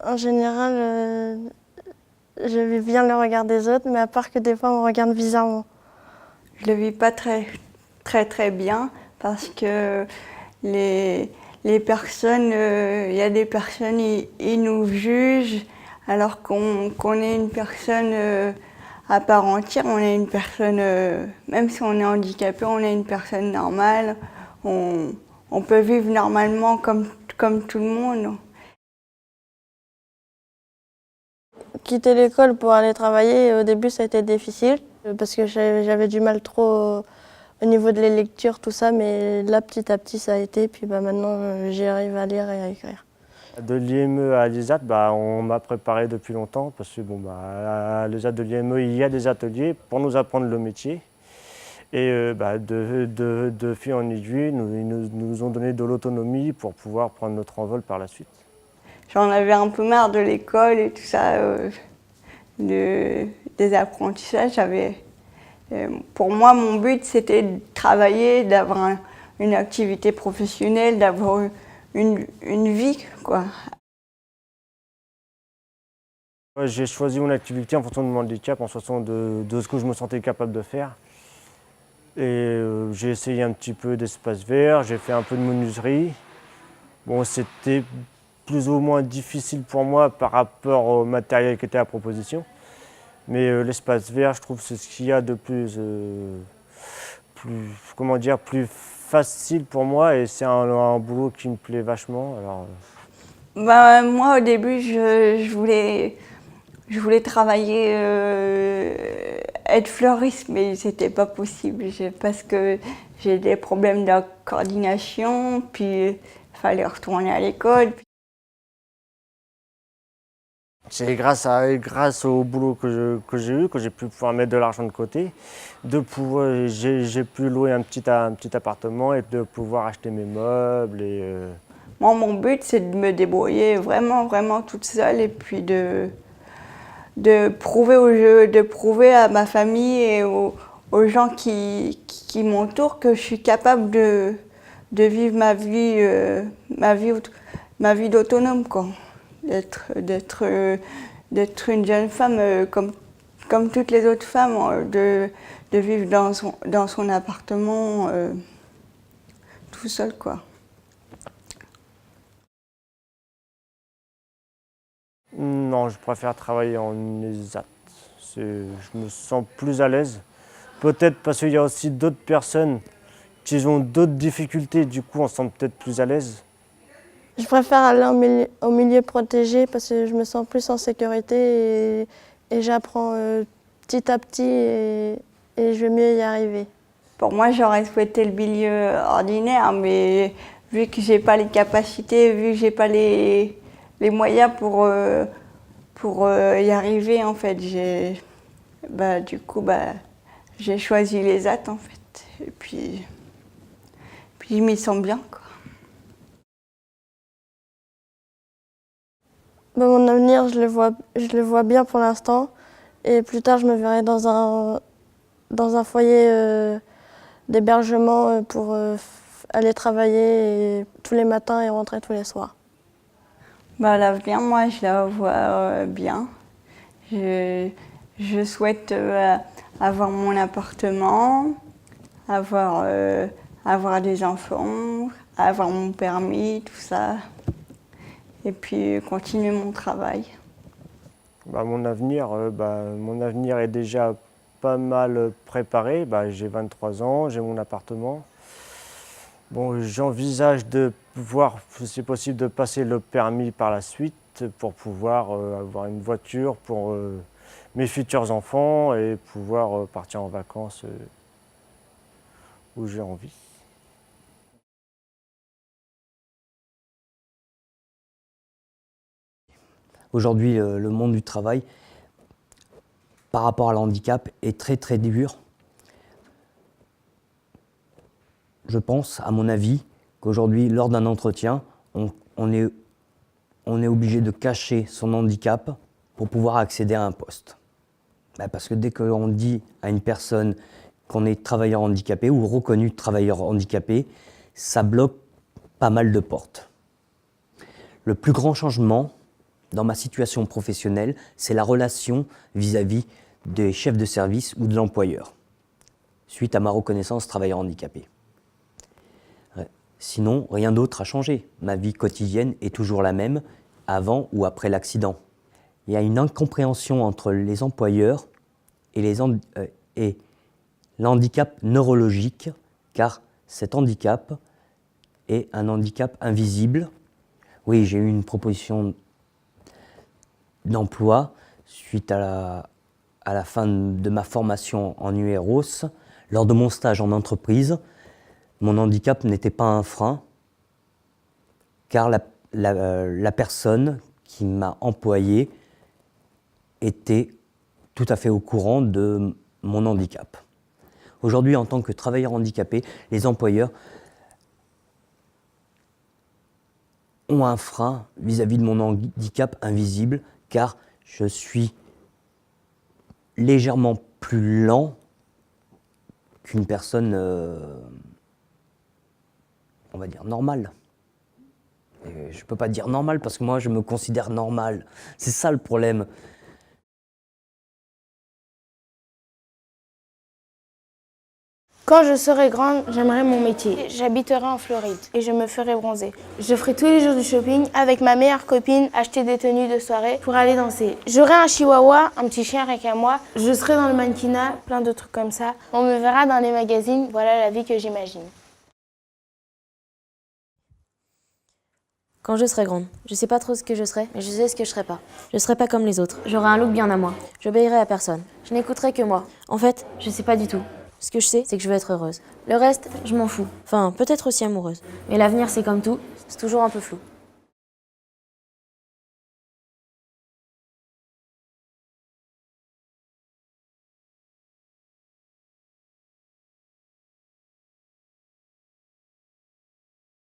En général, je vis bien le regard des autres, mais à part que des fois on me regarde bizarrement. Je le vis pas très bien parce que les personnes, il y a des personnes, ils nous jugent alors qu'on est une personne à part entière, on est une personne, même si on est handicapé, on est une personne normale, on peut vivre normalement comme tout le monde. Quitter l'école pour aller travailler, au début ça a été difficile parce que j'avais du mal trop au niveau de les lectures, tout ça, mais là petit à petit ça a été, puis maintenant j'y arrive à lire et à écrire. De l'IME à l'ISAT, on m'a préparé depuis longtemps parce que à l'ISAT de l'IME, il y a des ateliers pour nous apprendre le métier. Et de fil en aiguille, ils nous ont donné de l'autonomie pour pouvoir prendre notre envol par la suite. J'en avais un peu marre de l'école et tout ça, des apprentissages. Pour moi, mon but, c'était de travailler, d'avoir une activité professionnelle, d'avoir une vie, quoi. J'ai choisi mon activité en fonction de mon handicap, en fonction de ce que je me sentais capable de faire. Et j'ai essayé un petit peu d'espace vert, j'ai fait un peu de menuiserie. Bon, c'était plus ou moins difficile pour moi par rapport au matériel qui était à proposition. Mais l'espace vert, je trouve, c'est ce qu'il y a de plus plus facile pour moi et c'est un boulot qui me plaît vachement. Alors, Moi, au début, je voulais travailler, être fleuriste, mais c'était pas possible parce que j'ai des problèmes de coordination, puis il fallait retourner à l'école. c'est grâce au boulot que j'ai eu, que j'ai pu pouvoir mettre de l'argent de côté, j'ai pu louer un petit appartement et de pouvoir acheter mes meubles. Moi, mon but, c'est de me débrouiller vraiment toute seule et puis de prouver à ma famille et aux gens qui m'entourent que je suis capable de vivre ma vie d'autonome, quoi. D'être une jeune femme comme toutes les autres femmes, de vivre dans son appartement tout seul, quoi. Non, je préfère travailler en ESAT. Je me sens plus à l'aise. Peut-être parce qu'il y a aussi d'autres personnes qui ont d'autres difficultés, du coup on se sent peut-être plus à l'aise. Je préfère aller au milieu protégé parce que je me sens plus en sécurité et j'apprends petit à petit et je vais mieux y arriver. Pour moi, j'aurais souhaité le milieu ordinaire, mais vu que j'ai pas les capacités, vu que j'ai pas les moyens pour y arriver, en fait, du coup, j'ai choisi les AT, en fait. Et puis je m'y sens bien, quoi. Mon avenir, je le vois bien pour l'instant. Et plus tard, je me verrai dans un foyer d'hébergement pour aller travailler tous les matins et rentrer tous les soirs. L'avenir, moi, je la vois bien. Je souhaite avoir mon appartement, avoir des enfants, avoir mon permis, tout ça. Et puis continuer mon travail. Mon avenir est déjà pas mal préparé. J'ai 23 ans, j'ai mon appartement. Bon, j'envisage de pouvoir, si c'est possible, de passer le permis par la suite pour pouvoir avoir une voiture pour mes futurs enfants et pouvoir partir en vacances où j'ai envie. Aujourd'hui, le monde du travail, par rapport à l'handicap, est très dur. Je pense, à mon avis, qu'aujourd'hui, lors d'un entretien, on est obligé de cacher son handicap pour pouvoir accéder à un poste. Parce que dès qu'on dit à une personne qu'on est travailleur handicapé ou reconnu travailleur handicapé, ça bloque pas mal de portes. Le plus grand changement dans ma situation professionnelle, c'est la relation vis-à-vis des chefs de service ou de l'employeur, suite à ma reconnaissance travailleur handicapé. Sinon, rien d'autre a changé. Ma vie quotidienne est toujours la même, avant ou après l'accident. Il y a une incompréhension entre les employeurs et l'handicap neurologique, car cet handicap est un handicap invisible. Oui, j'ai eu une proposition d'emploi suite à la fin de ma formation en UROS. Lors de mon stage en entreprise, mon handicap n'était pas un frein, car la personne qui m'a employé était tout à fait au courant de mon handicap. Aujourd'hui, en tant que travailleur handicapé, les employeurs ont un frein vis-à-vis de mon handicap invisible, car je suis légèrement plus lent qu'une personne, on va dire, normale. Et je ne peux pas dire normal parce que moi, je me considère normal. C'est ça le problème. Quand je serai grande, j'aimerais mon métier. J'habiterai en Floride et je me ferai bronzer. Je ferai tous les jours du shopping avec ma meilleure copine, acheter des tenues de soirée pour aller danser. J'aurai un chihuahua, un petit chien rien qu'à moi. Je serai dans le mannequinat, plein de trucs comme ça. On me verra dans les magazines, voilà la vie que j'imagine. Quand je serai grande, je sais pas trop ce que je serai, mais je sais ce que je serai pas. Je serai pas comme les autres. J'aurai un look bien à moi. J'obéirai à personne. Je n'écouterai que moi. En fait, je sais pas du tout. Ce que je sais, c'est que je veux être heureuse. Le reste, je m'en fous. Enfin, peut-être aussi amoureuse. Mais l'avenir, c'est comme tout, c'est toujours un peu flou.